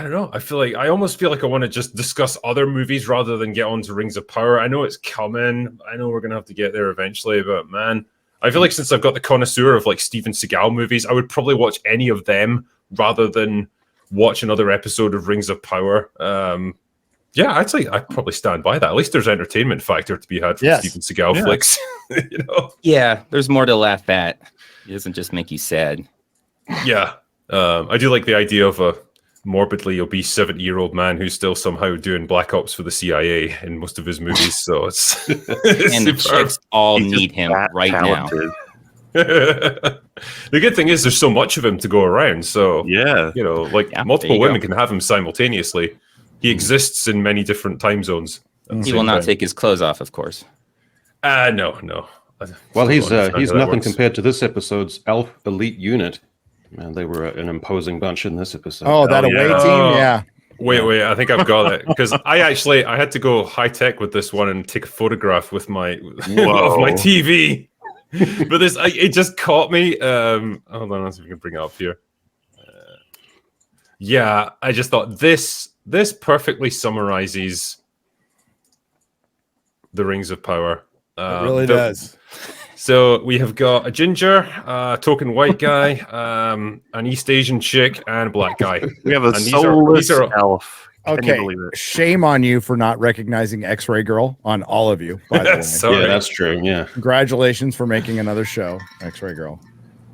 I don't know. I almost feel like I want to just discuss other movies rather than get on to Rings of Power. I know it's coming. I know we're gonna have to get there eventually, but man, I feel like since I've got the connoisseur of like Steven Seagal movies, I would probably watch any of them rather than watch another episode of Rings of Power. Yeah, I'd say I'd probably stand by that. At least there's entertainment factor to be had from Steven Seagal flicks. You know? Yeah, there's more to laugh at. It doesn't just make you sad. Yeah. I do like the idea of a morbidly obese 70-year-old man who's still somehow doing black ops for the CIA in most of his movies. So it's and the chicks all need him right talented. Now. The good thing is there's so much of him to go around. So you know, like multiple women can have him simultaneously. He exists in many different time zones. He will not take his clothes off, of course. No. Well, he's nothing compared to this episode's Elf Elite Unit. Man, they were an imposing bunch in this episode. Oh, that away team, yeah. Wait, I think I've got it because I had to go high tech with this one and take a photograph with my of my TV. But it just caught me. Hold on, let's see if we can bring it up here. Yeah, I just thought this perfectly summarizes the Rings of Power. It really does. So we have got a ginger, a token white guy, an East Asian chick, and a black guy. We have a soulless elf. Okay, shame on you for not recognizing X-Ray Girl on all of you, by the way. Yeah, that's true. Yeah. Congratulations for making another show, X-Ray Girl.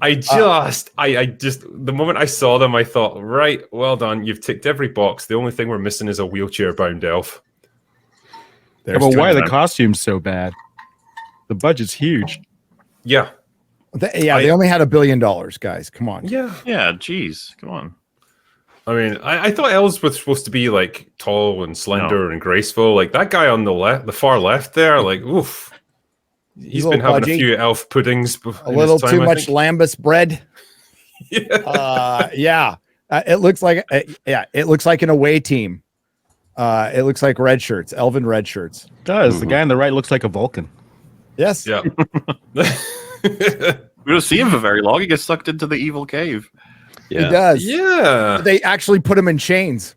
I just, the moment I saw them, I thought, right, well done. You've ticked every box. The only thing we're missing is a wheelchair-bound elf. Yeah, but why are the costumes so bad? The budget's huge. Yeah. They only had $1 billion, guys. Come on. Yeah, geez. Come on. I mean, I thought elves were supposed to be like tall and slender and graceful. Like that guy on the far left there, like, oof. He's been having a few elf puddings. A little too much lambus bread. Yeah. It looks like an away team. It looks like red shirts, elven red shirts. It does. The guy on the right looks like a Vulcan. Yes. Yeah. We don't see him for very long. He gets sucked into the evil cave. Yeah. He does. Yeah. They actually put him in chains.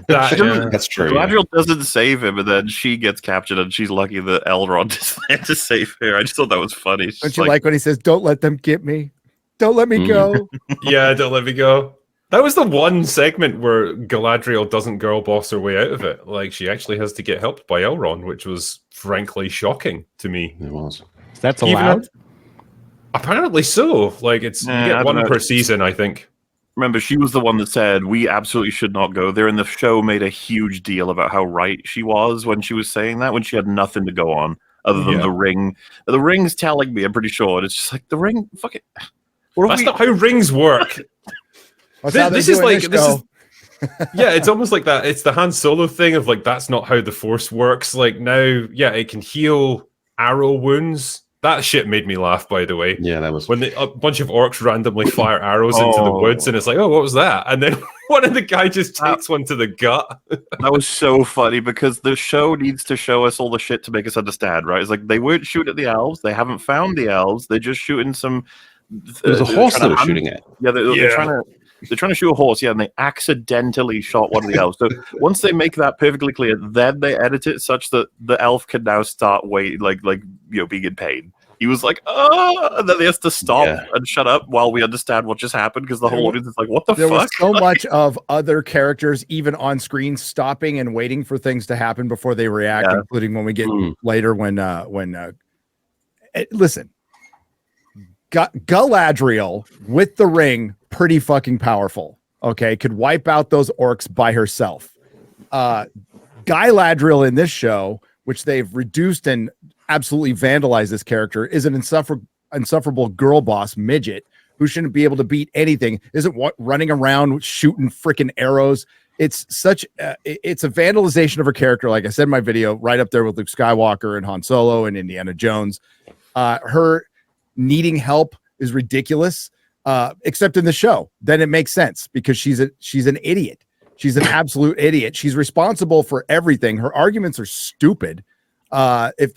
That's true. Galadriel doesn't save him, and then she gets captured, and she's lucky that Elrond is there to save her. I just thought that was funny. Don't you like when he says, "Don't let them get me. Don't let me go." Yeah, don't let me go. That was the one segment where Galadriel doesn't girl boss her way out of it. Like, she actually has to get helped by Elrond, which was frankly shocking to me. It was. That's allowed? Apparently so. Like, you get one per season, I think. Remember, she was the one that said, we absolutely should not go there. And the show made a huge deal about how right she was when she was saying that, when she had nothing to go on other than the ring. The ring's telling me, I'm pretty sure. And it's just like, the ring, fuck it. That's not how rings work. This is it's almost like that. It's the Han Solo thing of like, that's not how the Force works. Like now, it can heal arrow wounds. That shit made me laugh, by the way. Yeah, that was when a bunch of orcs randomly fire arrows into the woods, and it's like, oh, what was that? And then one of the guy just takes one to the gut. That was so funny because the show needs to show us all the shit to make us understand, right? It's like they weren't shooting at the elves. They haven't found the elves. They're just shooting some. There's a horse they were shooting at. Yeah, they're trying to shoot a horse, and they accidentally shot one of the elves. So once they make that perfectly clear, then they edit it such that the elf can now start being in pain. He was like, oh, and then he has to stop and shut up while we understand what just happened because the whole audience is like, what the fuck? There was so much of other characters, even on screen, stopping and waiting for things to happen before they react, including when we get later listen, Galadriel with the ring, pretty fucking powerful. Okay, could wipe out those orcs by herself. Galadriel in this show, which they've reduced and absolutely vandalized this character, is an insufferable girl boss midget who shouldn't be able to beat anything. Isn't running around shooting freaking arrows. It's such it's a vandalization of her character. Like I said in my video, right up there with Luke Skywalker and Han Solo and Indiana Jones. Her needing help is ridiculous, except in the show. Then it makes sense because she's an idiot. She's an absolute idiot. She's responsible for everything. Her arguments are stupid. If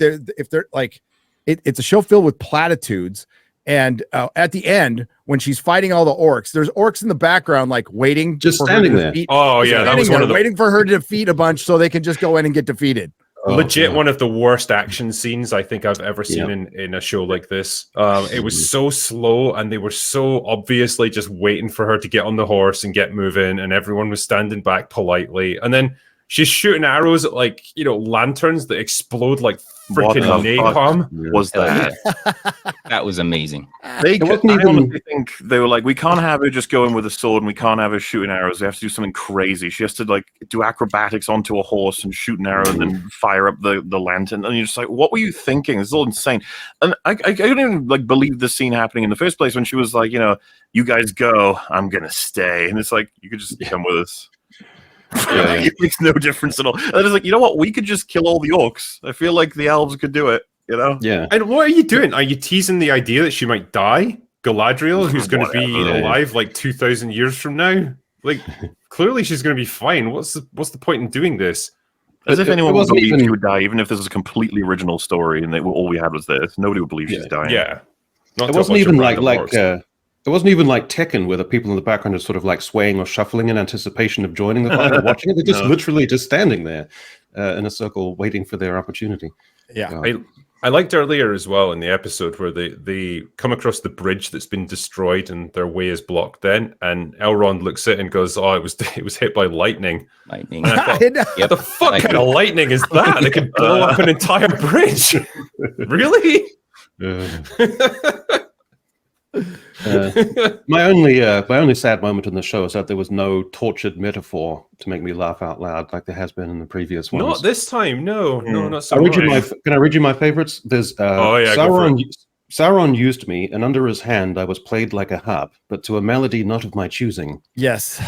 they're like, it's a show filled with platitudes, And at the end, when she's fighting all the orcs, there's orcs in the background, like waiting, just for standing her to there. defeat, Oh yeah, that was one of the waiting for her to defeat a bunch so they can just go in and get defeated. legit one of the worst action scenes I think I've ever seen in a show like this. It was so slow, and they were so obviously just waiting for her to get on the horse and get moving, and everyone was standing back politely. And then she's shooting arrows at lanterns that explode like freaking napalm. Was that? That was amazing. I honestly think they were like, we can't have her just going with a sword, and we can't have her shooting arrows. We have to do something crazy. She has to do acrobatics onto a horse and shoot an arrow and then fire up the lantern. And you're just like, what were you thinking? This is all insane. And I don't even believe this scene happening in the first place when she was like, you guys go, I'm gonna stay. And it's like, you could just come with us. It makes no difference at all. And it's like, you know what? We could just kill all the orcs. I feel like the elves could do it. Yeah. And what are you doing? Are you teasing the idea that she might die? Galadriel, who's going to be alive 2,000 years from now? Clearly she's going to be fine. What's the point in doing this? As if anyone would believe she would die, even if this is a completely original story and all we had was this. Nobody would believe she's dying. Yeah. It wasn't even it wasn't even like Tekken, where the people in the background are sort of swaying or shuffling in anticipation of joining the fight or watching it. They're just literally just standing there in a circle, waiting for their opportunity. Yeah. I liked earlier as well in the episode where they come across the bridge that's been destroyed and their way is blocked then, and Elrond looks at it and goes, oh, it was hit by lightning. Lightning. And I thought, the fuck kind of lightning is that? It could blow up an entire bridge. Really? My only sad moment in the show is that there was no tortured metaphor to make me laugh out loud like there has been in the previous ones. Not this time, no, not so much. Can I read you my favorites? There's Sauron used me, and under his hand I was played like a harp, but to a melody not of my choosing. Yes.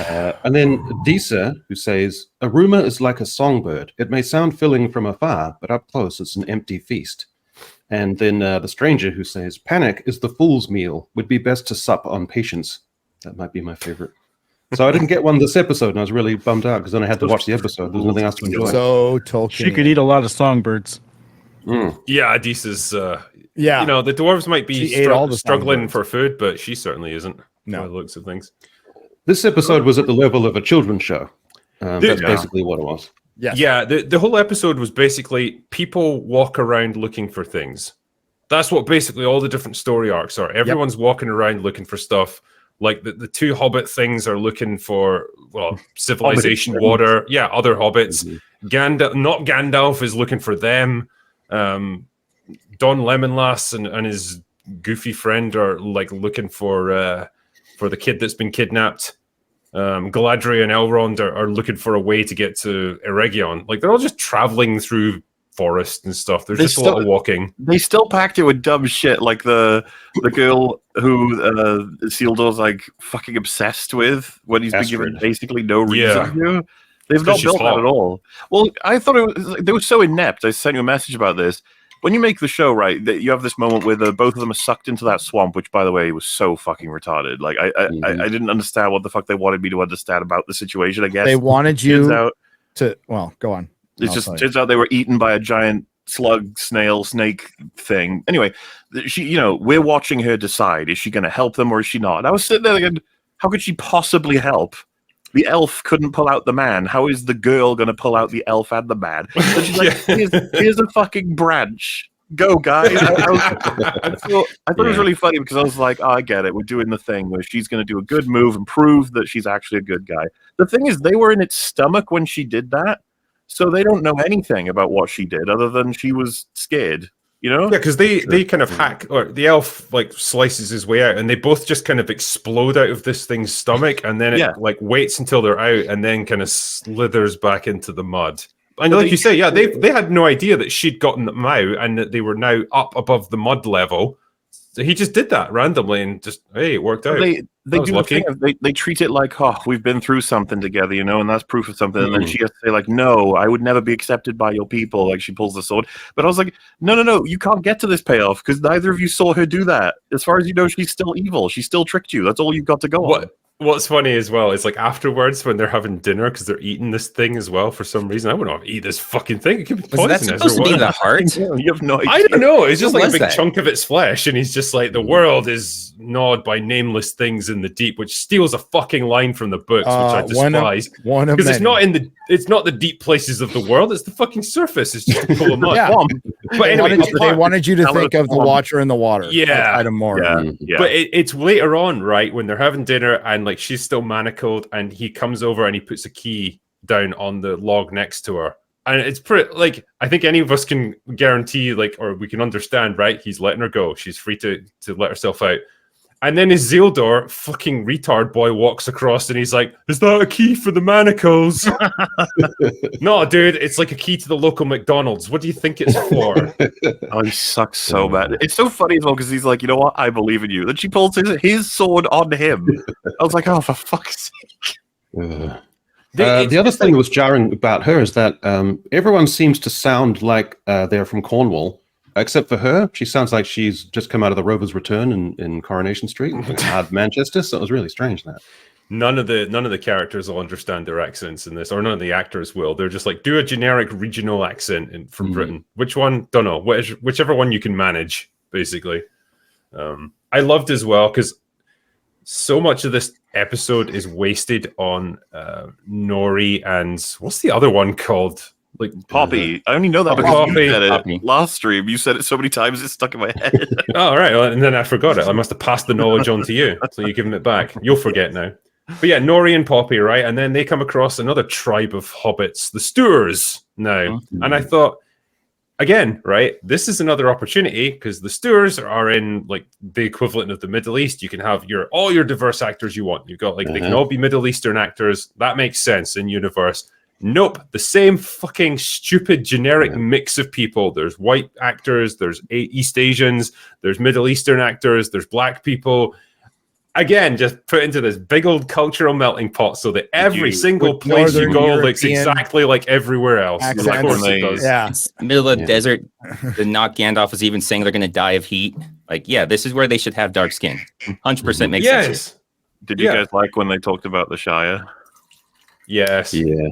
And then Disa, who says, a rumor is like a songbird. It may sound filling from afar, but up close it's an empty feast. And then the stranger, who says, panic is the fool's meal, would be best to sup on patience. That might be my favorite. So I didn't get one this episode, and I was really bummed out because then I had to watch the episode. There's nothing else to enjoy. So Tolkien. She could eat a lot of songbirds. Yeah, Adisa's. The dwarves might be struggling for food, but she certainly isn't. No, by the looks of things. This episode was at the level of a children's show. That's basically what it was. Yes. Yeah, the whole episode was basically people walk around looking for things. That's what basically all the different story arcs are. Everyone's walking around looking for stuff. Like the two Hobbit things are looking for, civilization, water. Yeah, other Hobbits. Not Gandalf is looking for them. Don Lemonlass and his goofy friend are looking for the kid that's been kidnapped. Galadriel and Elrond are looking for a way to get to Eregion. They're all just traveling through forest and stuff. There's just a lot of walking. They still packed it with dumb shit, like the girl who Isildur's fucking obsessed with when he's been given basically no reason to. They've not built that at all. Well, I thought they were so inept. I sent you a message about this. When you make the show, right, that you have this moment where both of them are sucked into that swamp, which, by the way, was so fucking retarded. I didn't understand what the fuck they wanted me to understand about the situation, I guess. They wanted you to... Well, go on. It just turns out they were eaten by a giant slug, snail, snake thing. Anyway, we're watching her decide, is she going to help them or is she not? And I was sitting there thinking, how could she possibly help? The elf couldn't pull out the man. How is the girl going to pull out the elf and the man? So she's like, here's a fucking branch. Go, guys. I thought it was really funny because I was like, I get it. We're doing the thing where she's going to do a good move and prove that she's actually a good guy. The thing is, they were in its stomach when she did that. So they don't know anything about what she did other than she was scared. Yeah, because they kind of hack, or the elf slices his way out, and they both just kind of explode out of this thing's stomach, and then it waits until they're out, and then kind of slithers back into the mud. And like you say, they had no idea that she'd gotten them out, and that they were now up above the mud level. So he just did that randomly, and just it worked out. They do the thing of they treat it like, we've been through something together, and that's proof of something. And then she has to say, no, I would never be accepted by your people. She pulls the sword. But I was like, no, you can't get to this payoff because neither of you saw her do that. As far as you know, she's still evil. She still tricked you. That's all you've got to go on. What's funny as well is like afterwards when they're having dinner because they're eating this thing as well for some reason. I wouldn't want to eat this fucking thing. It could be Was that poisonous supposed or to be whatever. the heart? You have no idea. I don't know. It's just What like a was big that? chunk of its flesh, and he's just like the world is gnawed by nameless things in the deep, which steals a fucking line from the books, which I despise. One of Because many. it's not the deep places of the world; it's the fucking surface. It's just full of mud. Yeah. But They anyway, wanted you to Tell think us of the more. Watcher in the water. Yeah. Item more. Yeah. But it's later on, right, when they're having dinner and like she's still manacled, and he comes over and he puts a key down on the log next to her. And it's pretty like I think any of us can guarantee, like, or we can understand, right? He's letting her go. She's free to let herself out. And then his Zildor fucking retard boy walks across and he's like, "Is that a key for the manacles?" No, dude, it's like a key to the local McDonald's. What do you think it's for? Oh, he sucks so bad. It's so funny as well because he's like, you know what? I believe in you. Then she pulls his sword on him. I was like, oh, for fuck's sake. The other thing that was jarring about her is that everyone seems to sound like they're from Cornwall, except for her. She sounds like she's just come out of the Rover's Return in Coronation Street, hard Manchester. So it was really strange that. None of the characters will understand their accents in this, or none of the actors will. They're just like, do a generic regional accent from Britain. Which one? Don't know. Whichever one you can manage, basically. I loved as well because so much of this episode is wasted on Nori and what's the other one called? Like Poppy. I only know that because Poppy. you said it Poppy. last stream. You said it so many times it's stuck in my head. Oh, right. Well, and then I forgot it. I must have passed the knowledge on to you. So you're giving it back. You'll forget now. But yeah, Nori and Poppy, right? And then they come across another tribe of hobbits, the Stewars now. And I thought, again, right, this is another opportunity because the Stewars are in like the equivalent of the Middle East. You can have all your diverse actors you want. You've got like, they can all be Middle Eastern actors. That makes sense in universe. Nope, the same fucking stupid generic mix of people. There's white actors, there's East Asians, there's Middle Eastern actors, there's black people. Again, just put into this big old cultural melting pot so that every single with place you Northern go looks European exactly like everywhere else. accents. Of course it does. Yeah. It's middle of the desert. The not Gandalf is even saying they're going to die of heat. Like, yeah, this is where they should have dark skin. 100% makes sense. Yes. Did you guys like when they talked about the Shire? Yes. Yeah.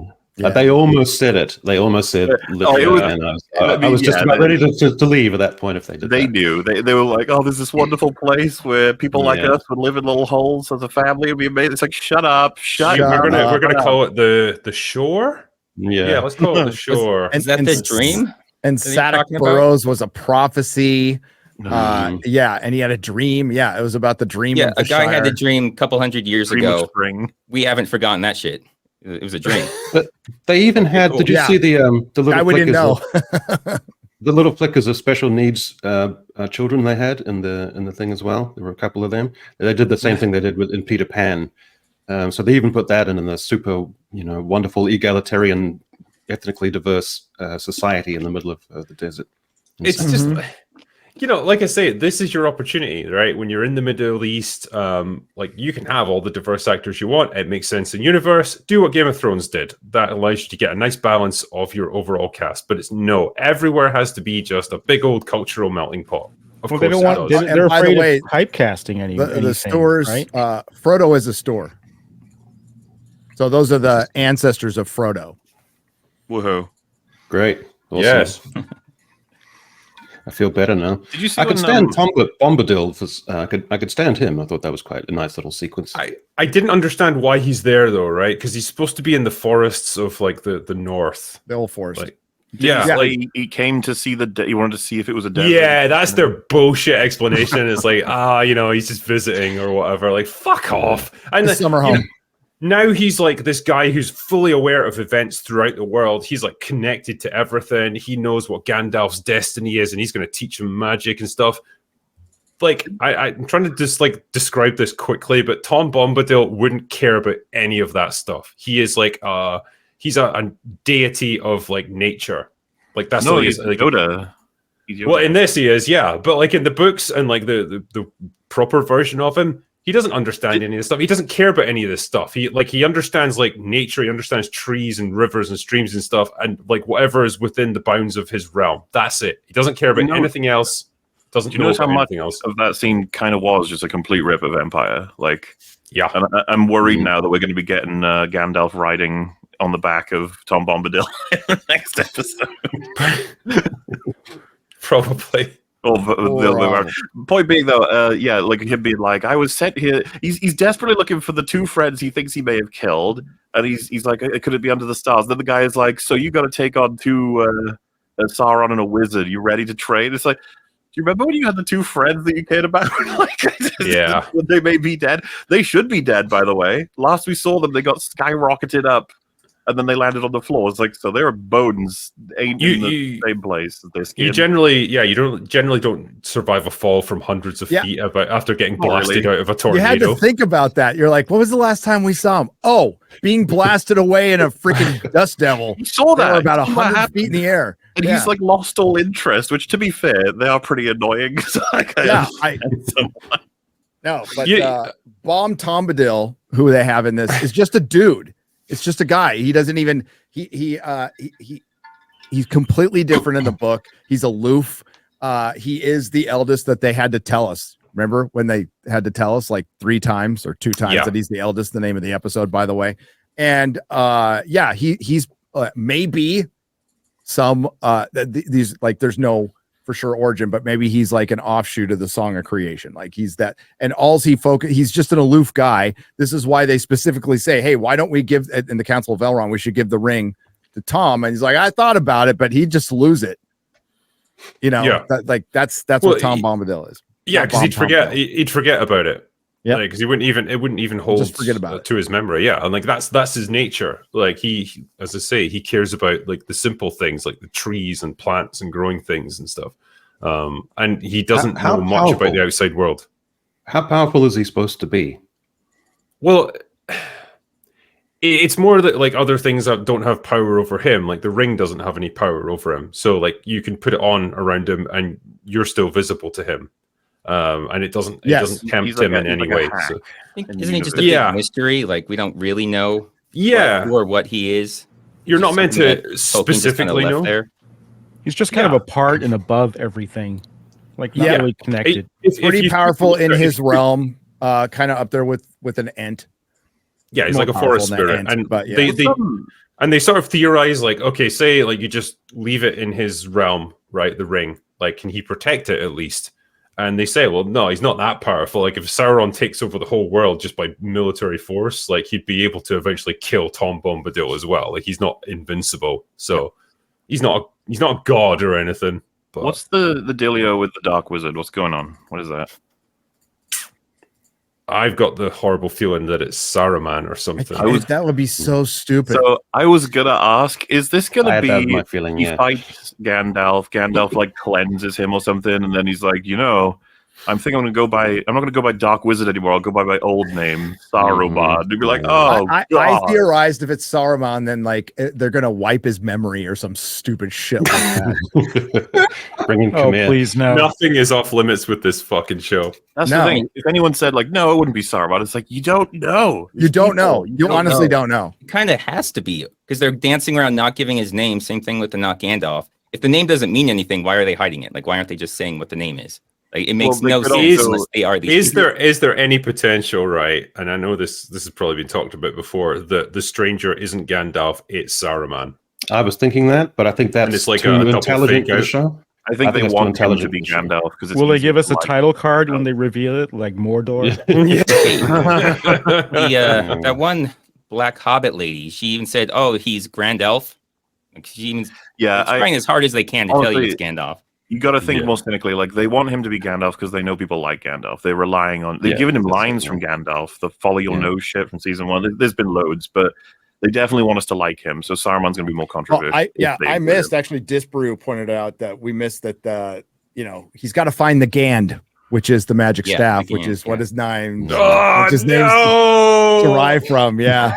They almost said it. They almost said literally, it was- and I I was mean, just yeah, about they- ready to leave at that point if they did They that. knew. They were like, oh, there's this wonderful place where people like Yeah. us would live in little holes as a family. It'd be amazing. It's like, shut up. Shut Shut up. We're gonna call it the shore. Yeah, let's call it the shore. Is that the dream? And that you're Sadak talking about? Burrows was a prophecy. Mhm. Yeah, and he had a dream. Yeah, it was about the dream. Yeah, of the a guy had Shire. a dream a couple hundred years Dream of ago. spring. We haven't forgotten that shit. It was a dream. But they even had. cool. Did you Yeah. see the little Guy we didn't know. the little flickers of special needs children they had in the thing as well? There were a couple of them. They did the same thing they did in Peter Pan. So they even put that in the super, wonderful egalitarian, ethnically diverse society in the middle of the desert. It's just, like I say, this is your opportunity, right? When you're in the Middle East, like you can have all the diverse actors you want. It makes sense in universe. Do what Game of Thrones did. That allows you to get a nice balance of your overall cast. But everywhere has to be just a big old cultural melting pot. Of Well, course they don't it want. does. They're And by the afraid way, of typecasting anything. the stores. right? Frodo is a store. So those are the ancestors of Frodo. Woohoo. Great. Awesome. Yes. I feel better now. Did you see I could when, stand Bombadil. I could stand him. I thought that was quite a nice little sequence. I didn't understand why he's there though, right? Because he's supposed to be in the forests of like the north. The old forest. Like, Yeah, yeah. like, he came to see he wanted to see if it was a desert. Yeah, that's their bullshit explanation. It's like, he's just visiting or whatever. Like, fuck off. And The summer home. now he's like this guy who's fully aware of events throughout the world. He's like connected to everything. He knows what Gandalf's destiny is, and he's going to teach him magic and stuff. Like, I'm trying to just like describe this quickly, but Tom Bombadil wouldn't care about any of that stuff. He is like, he's a deity of like nature. Like that's No, all he he's is. Like, Yoda. He's Yoda. well, in this he is, yeah. But like in the books and like the proper version of him, he doesn't understand any of this stuff. He doesn't care about any of this stuff. He understands like nature. He understands trees and rivers and streams and stuff, and like whatever is within the bounds of his realm. That's it. He doesn't care about anything else. Doesn't Do you notice know how about much anything else. of that scene kind of was just a complete rip of Empire? Like, Yeah. and I'm worried now that we're going to be getting Gandalf riding on the back of Tom Bombadil in the next episode. Probably. Or the other way around. Point being, though, yeah, like him being like, I was sent here. He's desperately looking for the two friends he thinks he may have killed, and he's like, could it be under the stars? Then the guy is like, so you got to take on two Sauron and a wizard. You ready to trade? It's like, do you remember when you had the two friends that you cared about? Like, Yeah. they may be dead. They should be dead, by the way. Last we saw them, they got skyrocketed up. And then they landed on the floor. It's like, so their bones ain't in the same place as their skin. You generally don't survive a fall from hundreds of feet after getting blasted out of a tornado. You had to think about that. You're like, what was the last time we saw him? Oh, being blasted away in a freaking dust devil. You saw that. They were about 100 feet in the air. And he's like lost all interest, which to be fair, they are pretty annoying. So no, but Bomb Bombadil, who they have in this, is just a dude. It's just a guy. He doesn't even he's completely different in the book. He's aloof. He is the eldest that they had to tell us. Remember when they had to tell us like 3 times or 2 times that he's the eldest, the name of the episode, by the way. And he's maybe some these like there's no for sure origin, but maybe he's like an offshoot of the Song of Creation. Like he's that, and he's just an aloof guy. This is why they specifically say, hey, why don't we give in the Council of Elrond, we should give the ring to Tom. And he's like, I thought about it, but he'd just lose it. You know, that's what Tom Bombadil is. Yeah, because he'd forget about it. Yeah, because it wouldn't even hold just forget about it to his memory. Yeah, and like that's his nature. Like he, as I say, he cares about like the simple things, like the trees and plants and growing things and stuff. And he doesn't know much about the outside world. How powerful is he supposed to be? Well, it's more that like other things that don't have power over him. Like the ring doesn't have any power over him. So like you can put it on around him, and you're still visible to him. And it doesn't tempt him in any way. So. Isn't he just a big mystery? Like we don't really know or what he is. You're not meant to specifically know. There. He's just kind of a part and above everything. Like not really connected. It's pretty powerful in his realm, kind of up there with an Ent. Yeah, he's like a forest spirit. And they sort of theorize like, okay, say like you just leave it in his realm, right? The ring. Like, can he protect it at least? And they say, well, no, he's not that powerful. Like, if Sauron takes over the whole world just by military force, like, he'd be able to eventually kill Tom Bombadil as well. Like, he's not invincible. So, he's not a god or anything. But what's the dealio with the Dark Wizard? What's going on? What is that? I've got the horrible feeling that it's Saruman or something. That would be so stupid. So I was gonna ask, is this gonna be my feeling, he fights Gandalf like cleanses him or something, and then he's like, I'm not gonna go by Dark Wizard anymore. I'll go by my old name, Saruman. You'd be like, I theorized if it's Saruman, then like they're gonna wipe his memory or some stupid shit like that. Bring him please no. Nothing is off limits with this fucking show. That's the thing. If anyone said like, no, it wouldn't be Saruman, it's like you don't know. You don't know. You honestly don't know. It kind of has to be because they're dancing around not giving his name. Same thing with the not Gandalf. If the name doesn't mean anything, why are they hiding it? Like, why aren't they just saying what the name is? Like, it makes no sense unless they are these. Is there any potential, right? And I know this has probably been talked about before. That the stranger isn't Gandalf, it's Saruman. I was thinking that, but I think that's like too intelligent for the show. I think they want him to be Gandalf because will they give us a title card when they reveal it, like Mordor? That one black Hobbit lady, she even said, "Oh, he's Grand Elf." Like she even trying as hard as they can to tell you it's Gandalf. You got to think more cynically. Like they want him to be Gandalf because they know people like Gandalf. They're relying on. They've given him lines from Gandalf, the "Follow Your Nose" shit from season 1. There's been loads, but they definitely want us to like him. So Saruman's going to be more controversial. I missed actually. Disbrew pointed out that we missed that. He's got to find the Gand, which is the magic staff, which is what his name, which his name's derived from. Yeah.